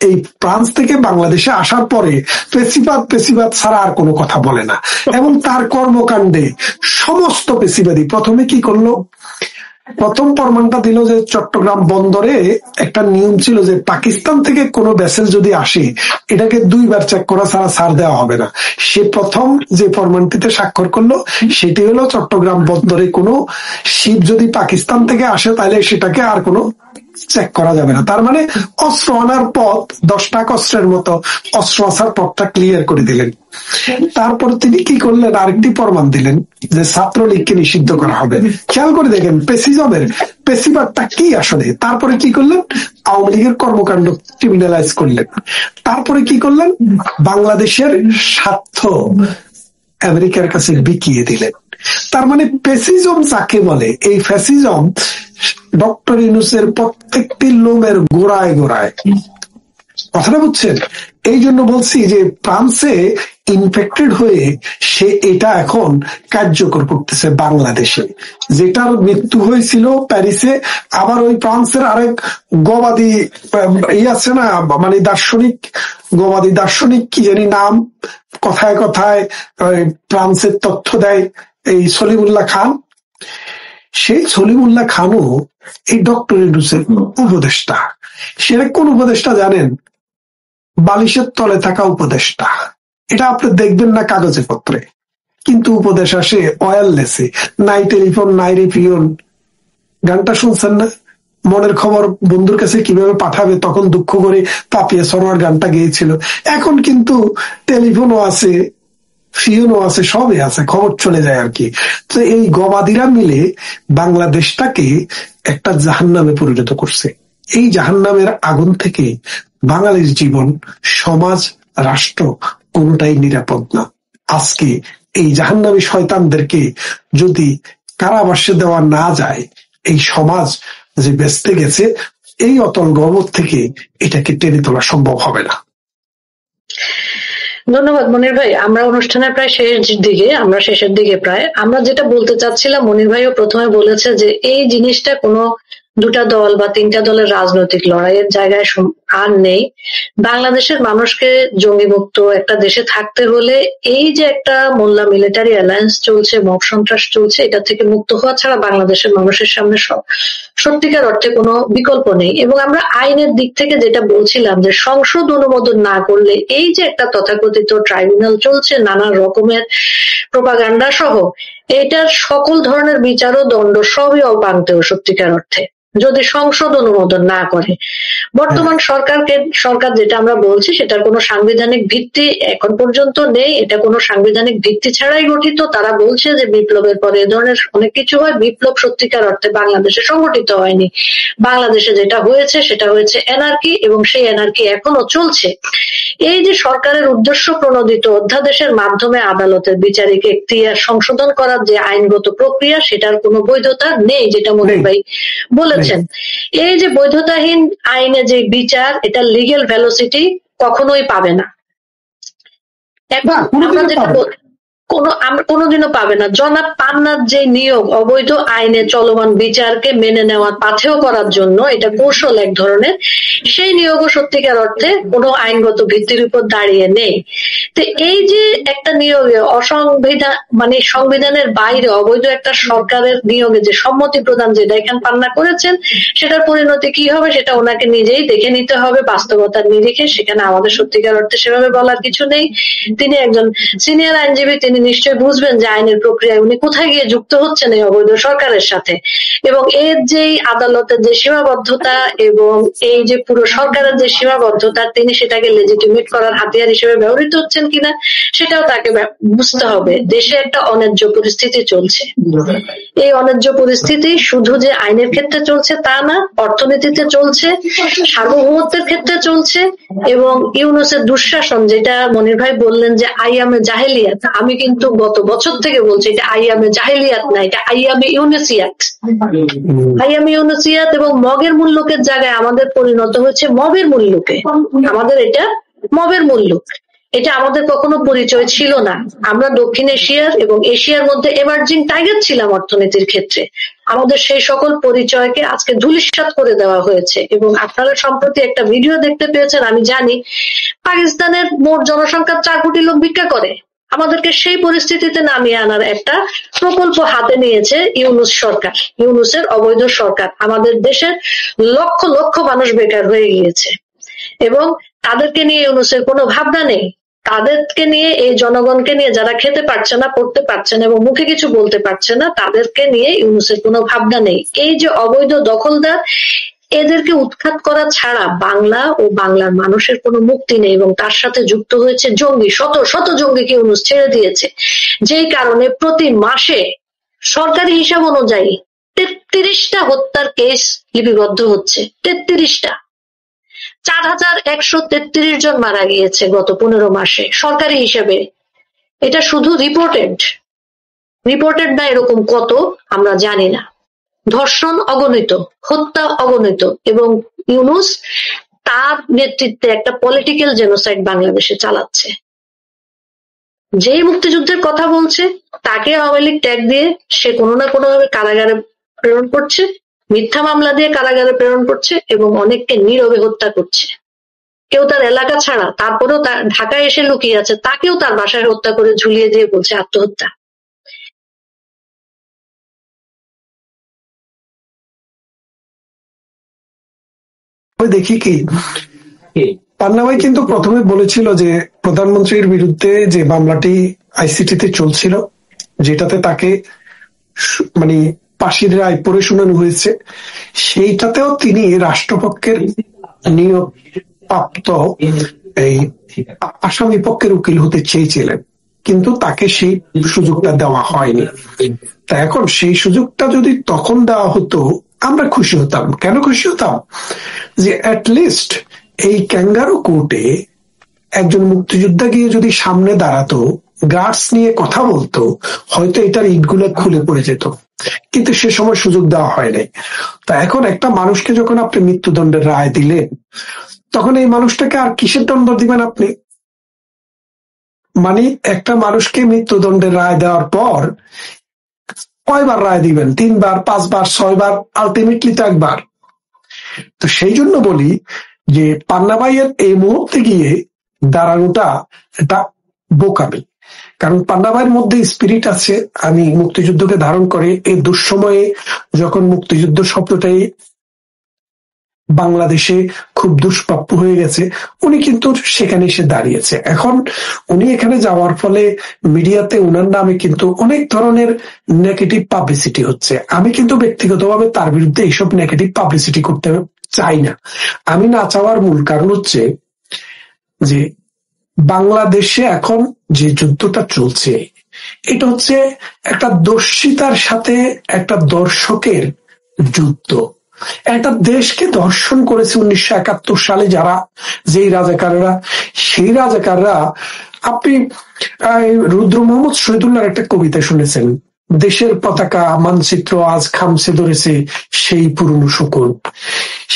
এই ফ্রান্স থেকে বাংলাদেশে আসার পরে পেশিবাদ ছাড়া আর কোনো কথা বলে না, এবং তার কর্মকাণ্ডে সমস্ত পেশিবাদী প্রথমে কি করলো, প্রথম প্রমাণটা দিল যে চট্টগ্রাম বন্দরে একটা নিয়ম ছিল যে পাকিস্তান থেকে কোনো ভেসেল যদি আসে এটাকে 2 বার চেক করা ছাড়া ছাড় দেওয়া হবে না। সে প্রথম যে প্রমাণটিতে স্বাক্ষর করলো সেটি হলো চট্টগ্রাম বন্দরে কোনো শিপ যদি পাকিস্তান থেকে আসে তাহলে সেটাকে আর কোনো চেক করা যাবে না। তার মানে অস্ত্র আনার পথ 10 টাকা অস্ত্রের মতো অস্ত্র আসার পথটা ক্লিয়ার করে দিলেন। তারপর তিনি কি করলেন, আরেকটি প্রমাণ দিলেন যে ছাত্রলীগকে নিষিদ্ধ করা হবে। খেয়াল করে দেখেন পেশিবাদটা কি আসলে। তারপরে কি করলেন, আওয়ামী লীগের কর্মকাণ্ড ক্রিমিনালাইজ করলেন। তারপরে কি করলেন, বাংলাদেশের স্বার্থ আমেরিকার কাছে বিকিয়ে দিলেন। তার মানে ফ্যাসিজম যাকে বলে, এই ফ্যাসিজম ডক্টর ইউনূসের প্রত্যেকটি লোমের গোড়ায় গোড়ায়। কথাটা বুঝছেন? এই জন্য বলছি যে ফ্রান্সে ইনফেক্টেড হয়ে সে এটা এখন কার্যকর করতেছে বাংলাদেশে। যেটার মৃত্যু হয়েছিল প্যারিসে, আবার ওই ফ্রান্সের আরেক গবাদি আছে না, মানে গবাদি দার্শনিক কি জানি নাম, কথায় কথায় ফ্রান্সের তথ্য দেয়, এই সলিমুল্লাহ খান। সেই সলিমুল্লাহ খানও এই ডক্টর ইউনূসের উপদেষ্টা। সেটা কোন উপদেষ্টা জানেন? বালিশের তলে থাকা উপদেষ্টা। এটা আপনি দেখবেন না কাগজে পত্রে, কিন্তু উপদেশ আসে ওয়্যারলেসে। নাই টেলিফোন, নাই রিপিওন। গানটা শুনছেন না? মনের খবর বন্ধুর কাছে কিভাবে পাঠাবে, তখন দুঃখ করে পাপিয়া সরোয়ার গানটা গেয়েছিল। এখন কিন্তু টেলিফোনও আছে, ফিওনও আছে, সবই আছে, খবর চলে যায় আর কি। তো এই গবাদিরা মিলে বাংলাদেশটাকে একটা জাহান্নামে পরিণত করছে। এই জাহান্নামের আগুন থেকে বাঙালির জীবন, সমাজ, রাষ্ট্র কোনটাই নিরাপদ না। আজকে এই জাহান্নামী শয়তানদেরকে যদি কারাবাসে দেওয়া না যায়, এই সমাজ যে বেঁচতে গেছে এই অতল গর্ভ থেকে এটাকে টেনে তোলা সম্ভব হবে না। ধন্যবাদ মনির ভাই। আমরা অনুষ্ঠানের প্রায় শেষের দিকে প্রায়। আমরা যেটা বলতে চাচ্ছিলাম, মনির ভাইও প্রথমে বলেছে যে এই জিনিসটা কোনো 2টা দল বা 3টা দলের রাজনৈতিক লড়াইয়ের জায়গায় আর নেই। বাংলাদেশের মানুষকে জঙ্গিমুক্ত একটা দেশে থাকতে হলে এই যে একটা মোল্লা মিলিটারি অ্যালায়েন্স চলছে, মব সন্ত্রাস চলছে, এটা থেকে মুক্ত হওয়া ছাড়া বাংলাদেশের মানুষের সামনে সত্যিকার অর্থে কোনো বিকল্প নেই। এবং আমরা আইনের দিক থেকে যেটা বলছিলাম যে সংসদ অনুমোদন না করলে এই যে একটা তথাকথিত ট্রাইব্যুনাল চলছে নানা রকমের প্রোপাগান্ডা সহ, এটার সকল ধরনের বিচার ও দণ্ড সবই অপাঙ্ক্তেয় সত্যিকার অর্থে, যদি সংসদ অনুমোদন না করে। বর্তমান সরকার যেটা আমরা বলছি সেটার কোনো সাংবিধানিক ভিত্তি এখন পর্যন্ত নেই। এটা কোনো সাংবিধানিক ভিত্তি ছাড়াই গঠিত। তারা বলছে যে বিপ্লবের পরে এ ধরনের অনেক কিছু হয়। বিপ্লব সত্যিকার অর্থে বাংলাদেশে সংগঠিত হয়নি। বাংলাদেশে যেটা হয়েছে সেটা হয়েছে এনার্কি, এবং সেই এনার্কি এখনো চলছে। এই যে সরকারের উদ্দেশ্য প্রণোদিত অধ্যাদেশের মাধ্যমে আদালতের বিচারিক এখতিয়ার সংশোধন করার যে আইনগত প্রক্রিয়া, সেটার কোনো বৈধতা নেই, যেটা মনির ভাই বলেছেন। এই যে বৈধতাহীন আইনে যে বিচার, এটা লিগ্যাল ভ্যালোসিটি কখনোই পাবে না। এখন আমরা যেটা কোনোদিনও পাবে না। জনাব পান্নার যে নিয়োগ অবৈধ আইনে চলমান বিচারকে মেনে নেওয়ার পাথেয় করার জন্য, এটা কৌশল এক ধরনের, সেই নিয়োগও সত্যিকার অর্থে কোনো আইনগত ভিত্তির উপর দাঁড়িয়ে নেই। তো এই যে একটা নিয়োগে সংবিধানের বাইরে অবৈধ একটা সরকারের নিয়োগে যে সম্মতি প্রদান যেটা এখানে পান্না করেছেন, সেটার পরিণতি কি হবে সেটা ওনাকে নিজেই দেখে নিতে হবে বাস্তবতার নিরিখে। সেখানে আমাদের সত্যিকার অর্থে সেভাবে বলার কিছু নেই। তিনি একজন সিনিয়র আইনজীবী, তিনি নিশ্চয়ই বুঝবেন যে আইনের প্রক্রিয়ায় উনি কোথায় গিয়ে যুক্ত হচ্ছেন এই অবৈধ সরকারের সাথে, এবং এর যে আদালতের যে সীমাবদ্ধতা এবং এই যে পুরো সরকারের যে সীমাবদ্ধতা, তিনি সেটাকে লেজিটিমেট করার হাতিয়ার হিসেবে ব্যবহৃত হচ্ছেন কিনা সেটাও তাকে বুঝতে হবে। দেশে একটা অন্যায্য পরিস্থিতি চলছে। এই অন্যায্য পরিস্থিতি শুধু যে আইনের ক্ষেত্রে চলছে তা না, অর্থনীতিতে চলছে, সার্বভৌমত্বের ক্ষেত্রে চলছে, এবং ইউনূসের দুঃশাসন, যেটা মনির ভাই বললেন যে আইয়ামে জাহেলিয়াত, আমি কিন্তু গত বছর থেকে বলছি এটা আইয়ামে জাহেলিয়াত না, এটা আইয়ামে ইউনুসিয়াত। আইয়ামে ইউনুসিয়াত এবং মগের মূল্যকের জায়গায় আমাদের পরিণত হয়েছে মবের মূল্যকে। আমাদের এটা মবের মূল্য, এটা আমাদের কখনো পরিচয় ছিল না। আমরা দক্ষিণ এশিয়ার এবং এশিয়ার মধ্যে এমার্জিং টাইগার ছিলাম অর্থনীতির ক্ষেত্রে। আমাদের সেই সকল পরিচয়কে আজকে ধূলিসাৎ করে দেওয়া হয়েছে। এবং আপনারা সম্প্রতি একটা ভিডিও দেখতে পেয়েছেন, আমি জানি পাকিস্তানের মোট জনসংখ্যার 4 কোটি লোক ভিক্ষা করে। আমাদেরকে সেই পরিস্থিতিতে নামিয়ে আনার একটা প্রকল্প হাতে নিয়েছে ইউনূস সরকার, ইউনূসের অবৈধ সরকার। আমাদের দেশের লক্ষ লক্ষ মানুষ বেকার হয়ে গিয়েছে এবং তাদেরকে নিয়ে ইউনূসের কোনো ভাবনা নেই। তাদেরকে নিয়ে, এই জনগণকে নিয়ে যারা খেতে পারছে না, পড়তে পারছে না এবং মুখে কিছু বলতে পারছে না, তাদেরকে নিয়ে ইউনূসের কোনো ভাবনা নেই। এই যে অবৈধ দখলদার, এদেরকে উৎখাত করা ছাড়া বাংলা ও বাংলার মানুষের কোনো মুক্তি নেই। এবং তার সাথে যুক্ত হয়েছে জঙ্গি, শত শত জঙ্গিকে ইউনূস ছেড়ে দিয়েছে, যেই কারণে প্রতি মাসে সরকারি হিসাব অনুযায়ী 33টা হত্যার কেস লিপিবদ্ধ হচ্ছে। 33টা, 4133 জন মারা গিয়েছে গত 15 মাসে সরকারি হিসেবে। এটা শুধু রিপোর্টেড না, এরকম কত আমরা জানি না। ধর্ষণ অগণিত, হত্যা অগণিত, এবং ইউনূস তার নেতৃত্বে একটা পলিটিক্যাল জেনোসাইড বাংলাদেশে চালাচ্ছে। যেই মুক্তিযুদ্ধের কথা বলছে তাকে আওয়ামী লীগ ট্যাগ দিয়ে সে কোনো না কোনো ভাবে কারাগারে প্রেরণ করছে, মিথ্যা মামলা দিয়ে কারাগারে প্রেরণ করছে এবং অনেককে নীরবে হত্যা করছে। কেউ তার এলাকা ছাড়া, তারপরেও তার ঢাকায় এসে লুকিয়ে আছে, তাকেও তার বাসায় হত্যা করে ঝুলিয়ে দিয়ে বলছে আত্মহত্যা। দেখি কি পান্না ভাই কিন্তু প্রথমে বলেছিল যে প্রধানমন্ত্রীর বিরুদ্ধে যে মামলাটি আইসিটিতে চলছিল, যেটাতে তাকে মানে ফাঁসির রায় পড়ে শোনানো হয়েছে, সেইটাতেও তিনি রাষ্ট্রপক্ষের নিয়োগ প্রাপ্ত এই আসামি পক্ষের উকিল হতে চেয়েছিলেন, কিন্তু তাকে সেই সুযোগটা দেওয়া হয়নি। তা এখন সেই সুযোগটা যদি তখন দেওয়া হতো আমরা খুশি হতাম। কেন খুশি হতাম? যে অ্যাটলিস্ট এই ক্যাঙ্গারু কোর্টে একজন মুক্তিযোদ্ধা গিয়ে যদি সামনে দাঁড়াতো, গার্ডস নিয়ে কথা বলতো, হয়তো এটার ইটগুলো খুলে পড়ে যেত, কিন্তু সে সময় সুযোগ দেওয়া হয়নি। তা এখন একটা মানুষকে যখন আপনি মৃত্যুদণ্ডের রায় দিলেন, তখন এই মানুষটাকে আর কিসের দণ্ড দিবেন আপনি? মানে একটা মানুষকে মৃত্যুদণ্ডের রায় দেওয়ার পর কয়বার রায় দিবেন? 3 বার, 5 বার, 6 বার, আলটিমেটলি তো একবার। তো সেই জন্য বলি যে পান্না ভাইয়ের এই মুহূর্তে গিয়ে দাঁড়ানোটা এটা বোকামি। কারণ পান্না ভাইয়ের মধ্যে স্পিরিট আছে, আমি মুক্তিযুদ্ধকে ধারণ করে এই দুঃসময়ে যখন মুক্তিযুদ্ধ শব্দটাই বাংলাদেশে খুব দুষ্প্রাপ্য হয়ে গেছে, উনি কিন্তু সেখানে এসে দাঁড়িয়েছে। এখন উনি এখানে যাওয়ার ফলে মিডিয়াতে উনার নামে কিন্তু অনেক ধরনের নেগেটিভ পাবলিসিটি হচ্ছে। আমি কিন্তু ব্যক্তিগতভাবে তার বিরুদ্ধে এইসব নেগেটিভ পাবলিসিটি করতে চাই না। আমি না চাওয়ার মূল কারণ হচ্ছে যে বাংলাদেশে এখন যে যুদ্ধটা চলছে, এটা হচ্ছে একটা দর্শিতার সাথে একটা দর্শকের যুদ্ধ। একটা দেশকে দর্শন করেছে 1971 সালে যারা, যেই রাজাকাররা, সেই রাজাকাররা, আপনি রুদ্র মোহাম্মদ শহীদুল্লাহর একটা কবিতা শুনেছেন, দেশের পতাকা মানচিত্র আজ খামছে ধরেছে সেই পুরনো শকুন।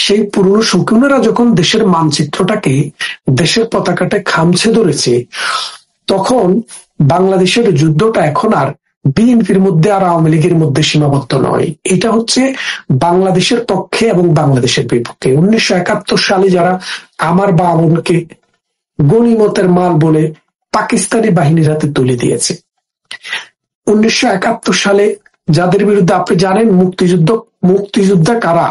সেই পুরনো শকুনেরা যখন দেশের মানচিত্রটাকে, দেশের পতাকাটা খামছে ধরেছে, তখন বাংলাদেশের যুদ্ধটা এখন আর বিএনপির মধ্যে আর আওয়ামী লীগের মধ্যে সীমাবদ্ধ নয়, এটা হচ্ছে বাংলাদেশের পক্ষে এবং বাংলাদেশের বিপক্ষে। 1971 সালে যারা আমার বা আমনকে গনিমতের মাল বলে পাকিস্তানি বাহিনীর হাতে তুলে দিয়েছে, 1971 সালে যাদের বিরুদ্ধে আপনি জানেন মুক্তিযোদ্ধা কারা,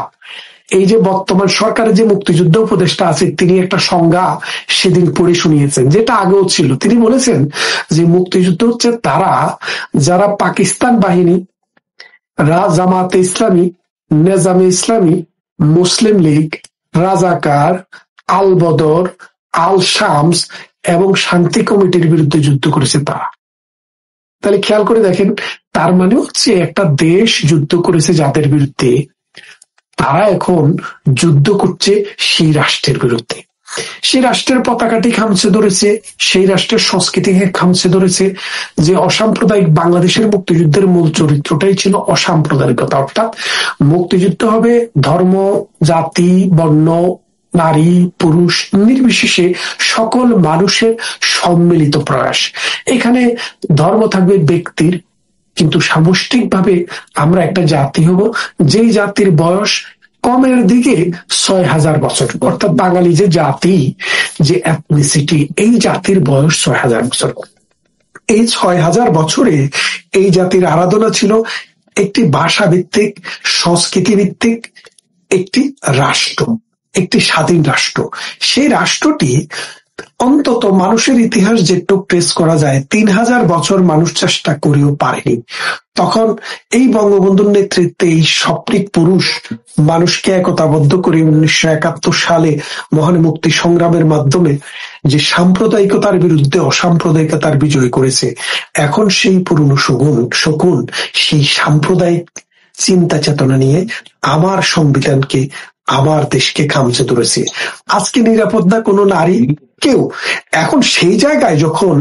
এই যে বর্তমান সরকারের যে মুক্তিযুদ্ধ উপদেষ্টা আছে তিনি একটা সংজ্ঞা সেদিন পড়ে শুনিয়েছেন, যেটা আগেও ছিল। তিনি বলেছেন যে মুক্তিযুদ্ধ হচ্ছে তারা যারা পাকিস্তান বাহিনী, জামাতে ইসলামী, নেজামে ইসলামী, মুসলিম লীগ, রাজাকার, আল বদর, আল শামস এবং শান্তি কমিটির বিরুদ্ধে যুদ্ধ করেছে তারা। তাহলে খেয়াল করে দেখেন, তার মানে হচ্ছে একটা দেশ যুদ্ধ করেছে যাদের বিরুদ্ধে, তারা এখন যুদ্ধ করছে সেই রাষ্ট্রের বিরুদ্ধে। সেই রাষ্ট্রের পতাকাটি খামছে ধরেছে, সেই রাষ্ট্রের সংস্কৃতিকে খামছে ধরেছে। যে অসাম্প্রদায়িক বাংলাদেশের মুক্তিযুদ্ধের মূল চরিত্রটাই ছিল অসাম্প্রদায়িকতা, অর্থাৎ মুক্তিযুদ্ধ হবে ধর্ম, জাতি, বর্ণ, নারী, পুরুষ নির্বিশেষে সকল মানুষের সম্মিলিত প্রয়াস। এখানে ধর্ম থাকবে ব্যক্তির, কিন্তু সামষ্টিকভাবে আমরা একটা জাতি হব যেই জাতির বয়স কমের দিকে ৬,০০০ বছর, অর্থাৎ বাঙালি যে জাতি, যে এথনিসিটি, এই জাতির বয়স ৬,০০০ বছর। এই ৬,০০০ বছরে এই জাতির আরাধনা ছিল একটি ভাষা ভিত্তিক, সংস্কৃতি ভিত্তিক একটি রাষ্ট্র, একটি স্বাধীন রাষ্ট্র। সেই রাষ্ট্রটি অন্তত মানুষের ইতিহাস যেটুকু ট্রেস করা যায় ৩,০০০ বছর মানুষ চেষ্টা করেও পারেনি। তখন এই বঙ্গবন্ধুর নেতৃত্বে এই স্বপ্নিক পুরুষ মানুষকে একতাবদ্ধ করে 1971 সালে মহান মুক্তি সংগ্রামের মাধ্যমে যে সাম্প্রদায়িকতার বিরুদ্ধে অসাম্প্রদায়িকতার বিজয় করেছে, এখন সেই পুরনো শকুন সেই সাম্প্রদায়িক চিন্তা চেতনা নিয়ে আমার সংবিধানকে, আমার দেশকে খামচে ধরেছে। আজকে নিরাপদ না কোনো নারী, কেউ। এখন সেই জায়গায় যখন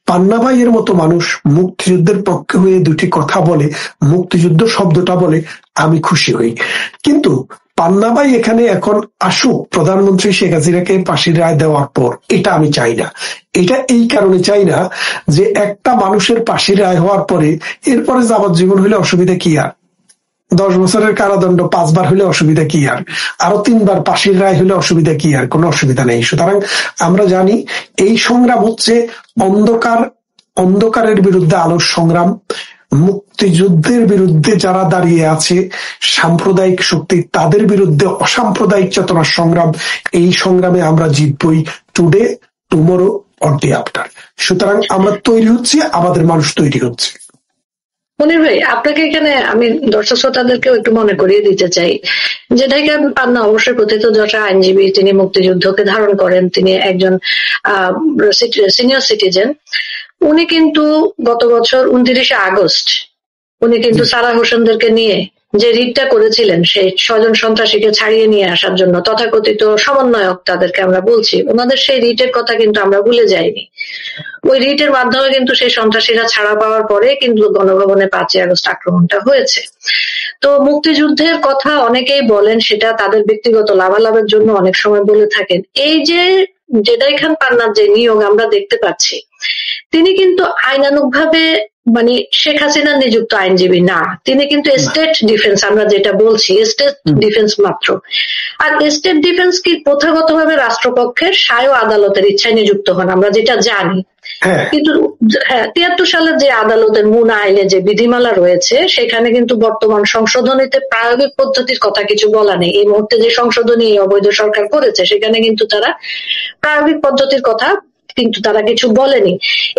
পান্না ভাইয়ের মতো মানুষ মুক্তিযুদ্ধের পক্ষে হয়ে দুটি কথা বলে, মুক্তিযুদ্ধ শব্দটা বলে, আমি খুশি হই। কিন্তু পান্না ভাই এখানে এখন আসুক প্রধানমন্ত্রী শেখ হাসিনাকে ফাঁসির রায় দেওয়ার পর, এটা আমি চাই না। এটা এই কারণে চাই না যে একটা মানুষের ফাঁসির রায় হওয়ার পরে এরপরে যাবজ্জীবন হলে অসুবিধা কি আর, 10 বছরের কারাদণ্ড 5 বার হলে অসুবিধা কি আর, আরো 3 বার ফাঁসির রায় হলে অসুবিধা কি আর, কোনো অসুবিধা নেই। সুতরাং আমরা জানি এই সংগ্রাম হচ্ছে অন্ধকারের বিরুদ্ধে আলোর সংগ্রাম। মুক্তিযুদ্ধের বিরুদ্ধে যারা দাঁড়িয়ে আছে সাম্প্রদায়িক শক্তি, তাদের বিরুদ্ধে অসাম্প্রদায়িক চেতনার সংগ্রাম। এই সংগ্রামে আমরা জিতবই, today, tomorrow or day after. সুতরাং আমরা তৈরি হচ্ছি, আমাদের মানুষ তৈরি হচ্ছে। মনির ভাই, আপনাকে এখানে আমি দর্শক শ্রোতাদেরকেও একটু মনে করিয়ে দিতে চাই যে ঢাকা পান্না অবশ্যই প্রথিতযশা আইনজীবী, তিনি মুক্তিযুদ্ধকে ধারণ করেন, তিনি একজন সিনিয়র সিটিজেন। উনি কিন্তু গত বছর 29শে আগস্ট উনি কিন্তু সারা হোসেনদেরকে নিয়ে যে রিটটা করেছিলেন সেই 6 জন সন্ত্রাসীকে ছাড়িয়ে নিয়ে আসার জন্য, তথাকথিত সমন্বয়ক তাদেরকে আমরা বলছি, ওনাদের সেই রিটের কথা কিন্তু আমরা ভুলে যাইনি। ওই রিটের মাধ্যমে কিন্তু সেই সন্ত্রাসীরা ছাড়া পাওয়ার পরে কিন্তু গণভবনে 5ই আগস্ট আক্রমণটা হয়েছে। তো মুক্তিযুদ্ধের কথা অনেকেই বলেন, সেটা তাদের ব্যক্তিগত লাভালাভের জন্য অনেক সময় বলে থাকেন। এই যে জেদাই খান পান্নার যে নিয়োগ আমরা দেখতে পাচ্ছি, তিনি কিন্তু আইনানুগভাবে মানে শেখ হাসিনার নিযুক্ত আইনজীবী না, তিনি কিন্তু স্টেট ডিফেন্স, আমরা যেটা বলছি স্টেট ডিফেন্স মাত্র। আর স্টেট ডিফেন্স কি প্রথাগতভাবে রাষ্ট্রপক্ষের স্বায়ত্ত আদালতের ইচ্ছায় নিযুক্ত হন, আমরা যেটা জানি। কিন্তু 73 সালের যে আদালতের মূল আইনে যে বিধিমালা রয়েছে, সেখানে কিন্তু বর্তমান সংশোধনীতে প্রায়োগিক পদ্ধতির কথা কিছু বলা নেই। এই মুহূর্তে যে সংশোধনী অবৈধ সরকার করেছে, সেখানে কিন্তু তারা প্রায়োগিক পদ্ধতির কথা কিন্তু তারা কিছু বলেনি।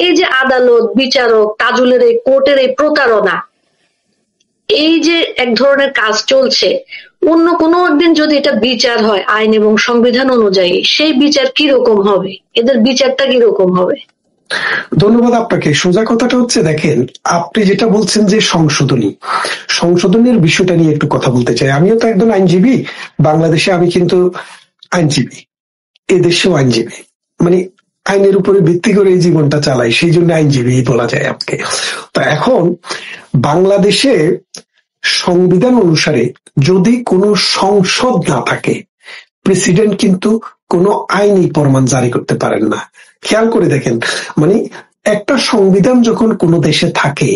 এই যে আদালত, বিচারক, তাজুলের এই কোর্টের এই প্রতারণা, এই যে এক ধরনের কাজ চলছে, অন্য কোনো একদিন যদি এটা বিচার হয় আইন এবং সংবিধান অনুযায়ী, সেই বিচার কিরকম হবে, এদের বিচারটা কিরকম হবে? ধন্যবাদ আপনাকে। সোজা কথাটা হচ্ছে, দেখেন আপনি যেটা বলছেন যে সংশোধনের বিষয়টা নিয়ে একটু কথা বলতে চাই। আমিও তো একজন আইনজীবী, বাংলাদেশে আমি কিন্তু আইনজীবী, এদেশেও আইনজীবী, মানে আইনের উপরে ভিত্তি করে এই জীবনটা চালাই, সেই জন্য আইনজীবী বলা যায় আপনি। তো এখন বাংলাদেশে সংবিধান অনুসারে যদি কোনো সংসদ না থাকে, প্রেসিডেন্ট কিন্তু কোনো আইনি ফরমান জারি করতে পারেন না। খেয়াল করে দেখেন, মানে একটা সংবিধান যখন কোনো দেশে থাকে,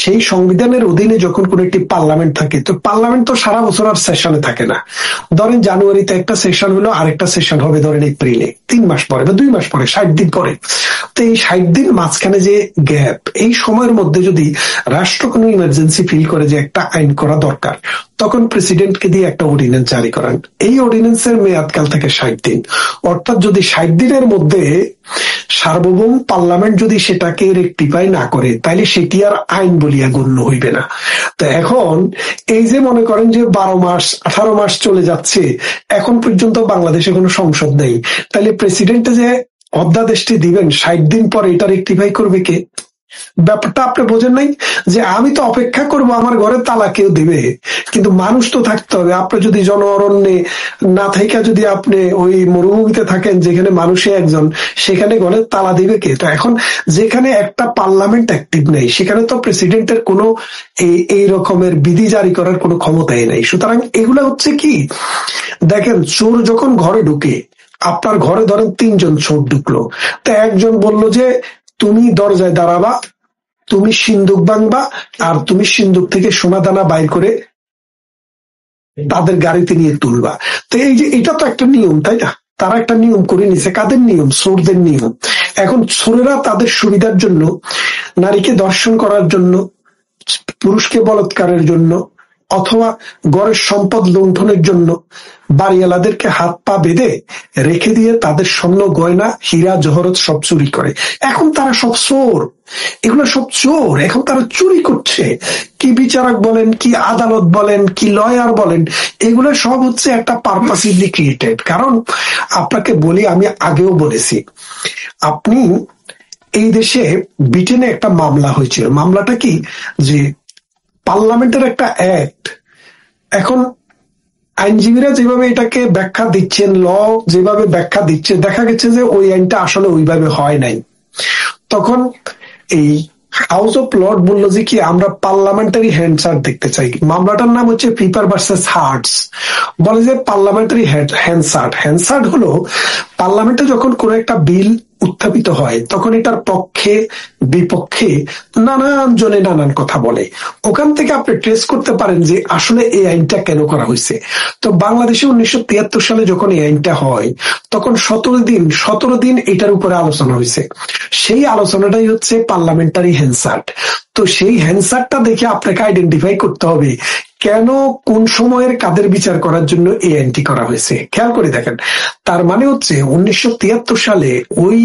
সেই সংবিধানের অধীনে যখন কোনো একটি পার্লামেন্ট থাকে, তো পার্লামেন্ট তো সারা বছর আর সেশনে থাকে না। ধরেন জানুয়ারিতে একটা সেশন হলো, আরেকটা সেশন হবে ধরেন এপ্রিলে, 3 মাস পরে বা 2 মাস পরে, 60 দিন পরে। তো এই 60 দিন মাঝখানে যে গ্যাপ, এই সময়ের মধ্যে যদি রাষ্ট্র কোনো ইমার্জেন্সি ফিল করে যে একটা আইন করা দরকার, তখন প্রেসিডেন্টকে দিয়ে একটা অর্ডিন্যান্স জারি করান। এই অর্ডিন্যান্সের মেয়াদকাল থাকে 60 দিন। অর্থাৎ যদি 60 দিনের মধ্যে সার্বভৌম পার্লামেন্ট যদি সেটাকে রেকটিফাই না করে, তাহলে সেটি আর আইন বলিয়া গণ্য হইবে না। তো এখন এই যে মনে করেন যে 12 মাস 18 মাস চলে যাচ্ছে, এখন পর্যন্ত বাংলাদেশে কোনো সংসদ নেই, তাহলে প্রেসিডেন্টে যে অধ্যাদেশটি দিবেন 60 দিন পরে, এটা রেকটিফাই করবে কে? ব্যাপারটা আপনি বোঝেন নাই যে আমি তো অপেক্ষা করব, আমার ঘরে তালা কেউ দিবে, কিন্তু মানুষ তো থাকতে হবে। আপনি যদি জন অরণ্যে না থাকা যদি আপনি ওই মরুভূমিতে থাকেন যেখানে মানুষে একজন, সেখানে ঘরে তালা দিবে কে? তো এখন যেখানে একটা পার্লামেন্ট অ্যাক্টিভ নেই, সেখানে তো প্রেসিডেন্টের কোনো এই রকমের বিধি জারি করার কোনো ক্ষমতাই নেই। সুতরাং এগুলা হচ্ছে কি, দেখেন চোর যখন ঘরে ঢুকে, আপনার ঘরে ধরেন 3 জন চোর ঢুকলো, তো একজন বলল যে তুমি দরজায় দাঁড়াবা, তুমি সিন্দুক ভাঙবা, আর তুমি সিন্দুক থেকে সোনা দানা বাইর করে তাদের গাড়িতে নিয়ে তুলবা। তো এই যে এটা তো একটা নিয়ম, তাই না? তারা একটা নিয়ম করে নিছে। কাদের নিয়ম? চোরদের নিয়ম। এখন চোরেরা তাদের সুবিধার জন্য, নারীকে ধর্ষণ করার জন্য, পুরুষকে বলাৎকারের জন্য, অথবা গড়ের সম্পদ লুণ্ঠনের জন্য বাড়িওয়ালাদেরকে হাত পা বেঁধে রেখে দিয়ে তাদের স্বর্ণ গয়না হীরা জহরত সব চুরি করে। এখন তারা সব চোর, এগুলো সব চোর, এখন তারা চুরি করছে। কি বিচারক বলেন, কি আদালত বলেন, কি লয়ার বলেন, এগুলো সব হচ্ছে একটা পারপাসিভলি ক্রিয়েটেড। কারণ আপনাকে বলি, আমি আগেও বলেছি, আপনি এই দেশে ব্রিটেনে একটা মামলা হয়েছিল। মামলাটা কি, যে পার্লামেন্টের একটা অ্যাক্ট, এখন আইনজীবীরা যেভাবে এটাকে ব্যাখ্যা দিচ্ছেন, ল যেভাবে ব্যাখ্যা দিচ্ছে, দেখা গেছে যে ওই আইনটা আসলে ওইভাবে হয় নাই। তখন এই হাউস অফ লর্ড বললো যে কি, আমরা পার্লামেন্টারি হ্যান্ডসার্ট দেখতে চাই। মামলাটার নাম হচ্ছে পিপার ভার্সেস হার্টস। বলে যে পার্লামেন্টারি হ্যান্ডসার্ট, হ্যান্ডসার্ট হলো পার্লামেন্টে যখন কোনো একটা বিল উত্থাপিত হয়, তখন এটার পক্ষে বিপক্ষে নানান জনে নানান কথা বলে। ওখান থেকে আপনি ট্রেস করতে পারেন যে আসলে এই আইনটা কেন করা হয়েছে। তো বাংলাদেশে 1973 সালে যখন এই আইনটা হয়, তখন 17 দিন এটার উপরে আলোচনা হয়েছে। সেই আলোচনাটাই হচ্ছে পার্লামেন্টারি হ্যান্ডসার্ট। তো সেই হ্যান্ডসারটা দেখে আপনাকে আইডেন্টিফাই করতে হবে কেন, কোন সময়ের কাদের বিচার করার জন্য এই আইনটি করা হয়েছে। খেয়াল করে দেখেন, তার মানে হচ্ছে 1973 সালে ওই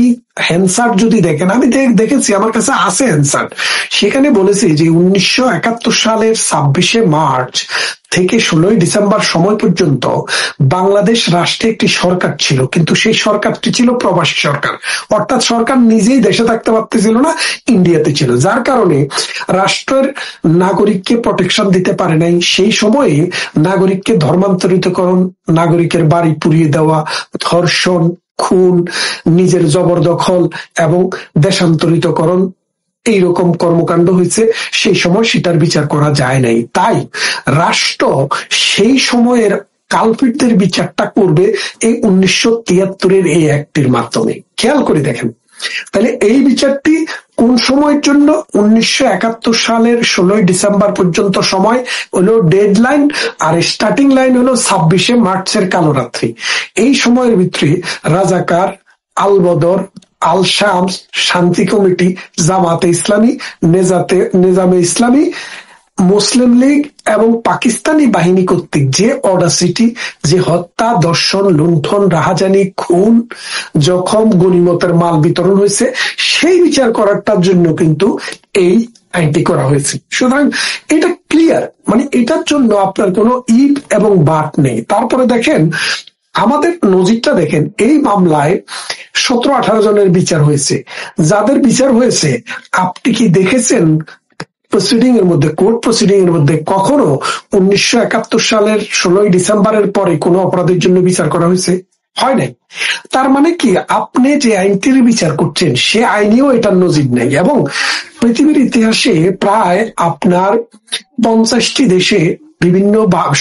হ্যান্ডসার্ট যদি দেখেন, আমি দেখেছি, আমার কাছে আছে হ্যান্ডসার্ট, সেখানে বলেছে যে 1971 সালের 26শে মার্চ থেকে 16ই ডিসেম্বর সময় পর্যন্ত বাংলাদেশ রাষ্ট্রে একটি সরকার ছিল, কিন্তু সেই সরকারটি ছিল প্রবাসী সরকার। অর্থাৎ সরকার নিজেই দেশে থাকতে পারতেছিল না, ইন্ডিয়াতে ছিল, যার কারণে রাষ্ট্রের নাগরিককে প্রোটেকশন দিতে পারে নাই। সেই সময়ে নাগরিককে ধর্মান্তরিতকরণ, নাগরিকের বাড়ি পুড়িয়ে দেওয়া, ধর্ষণ, খুন, নিজের জবরদখল এবং দেশান্তরিতকরণ, এইরকম কর্মকাণ্ড হয়েছে। সেই সময় সেটার বিচার করা যায় নাই। তাই রাষ্ট্র সেই সময়ের কালপিটদের বিচারটা করবে এই 1973-এর এই অ্যাক্টের মাধ্যমে। খেয়াল করে দেখেন, তাহলে এই বিচারটি কোন সময়ের জন্য? 1971 সালের 16ই ডিসেম্বর পর্যন্ত সময় হলো dead line, are starting line হলো 26শে মার্চের কালরাত্রি। এই সময়ের ভিতরে রাজাকার, আল বদর, আল শামস, শান্তি কমিটি, জামাতে ইসলামী, নেজামে ইসলামী, মুসলিম লীগ এবং পাকিস্তানি বাহিনী কর্তৃক যে অডাসিটি, যে হত্যা, দর্শন, লুণ্ঠন, রাহাজানি, খুন, জখম, গনিমতের মাল বিতরণ হয়েছে, সেই বিচার করাটার জন্য কিন্তু এই আইনটি করা হয়েছে। সুতরাং এটা ক্লিয়ার, মানে এটার জন্য আপনার কোনো ইট এবং বাট নেই। তারপরে দেখেন আমাদের নজিরটা দেখেন, এই মামলায় 17-18 জনের বিচার হয়েছে। যাদের বিচার হয়েছে, আপনি কি দেখেছেন প্রসিডিং এর মধ্যে, কোর্ট প্রসিডিং এর মধ্যে কখনো 1971 সালের 16ই ডিসেম্বরের পরে কোনো অপরাধের জন্য বিচার করা হয়েছে? হয় নাই। তার মানে কি, আপনি যে আইনটির বিচার করছেন সে আইনেও এটার নজির নেই। এবং পৃথিবীর ইতিহাসে প্রায় আপনার 50টি দেশে বিভিন্ন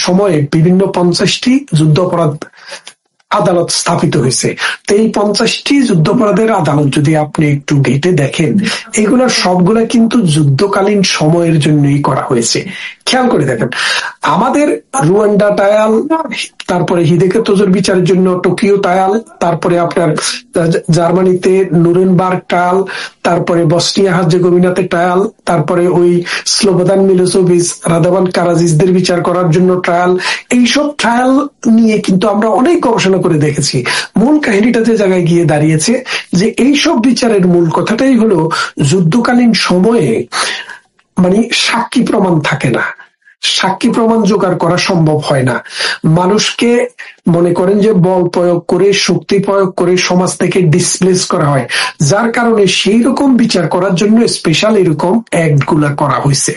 সময়ে বিভিন্ন 50টি যুদ্ধ অপরাধ আদালত স্থাপিত হয়েছে। তো এই 50টি যুদ্ধাপরাধের আদালত যদি আপনি একটু ঘেটে দেখেন, এগুলা সবগুলা কিন্তু যুদ্ধকালীন সময়ের জন্যই করা হয়েছে। খেয়াল করে দেখেন, আমাদের রুয়ান্ডা ট্রায়াল, তারপরে হিদেকে তোজোর বিচারের জন্য টোকিও ট্রায়াল, তারপরে আপনার জার্মানিতে নুরেনবার্গ ট্রায়াল, তারপরে বসনিয়া হার্জেগোভিনাতে ট্রায়াল, তারপরে ওই স্লোবোদান মিলোসেভিচ, রাদোভান কারাজিচদের বিচার করার জন্য ট্রায়াল। এইসব ট্রায়াল নিয়ে কিন্তু আমরা অনেক গবেষণা করে দেখেছি। মূল কাহিনীটা যে জায়গায় গিয়ে দাঁড়িয়েছে, যে এইসব বিচারের মূল কথাটাই হলো যুদ্ধকালীন সময়ে মানে সাক্ষী প্রমাণ থাকে না, সাক্ষী প্রমাণ জোগাড় করা সম্ভব হয় না। মানুষকে মনে করেন যে বল প্রয়োগ করে, শক্তি প্রয়োগ করে সমাজ থেকে ডিসপ্লেস করা হয়, যার কারণে সেই রকম বিচার করার জন্য স্পেশাল এরকম অ্যাক্ট গুলা করা হয়েছে।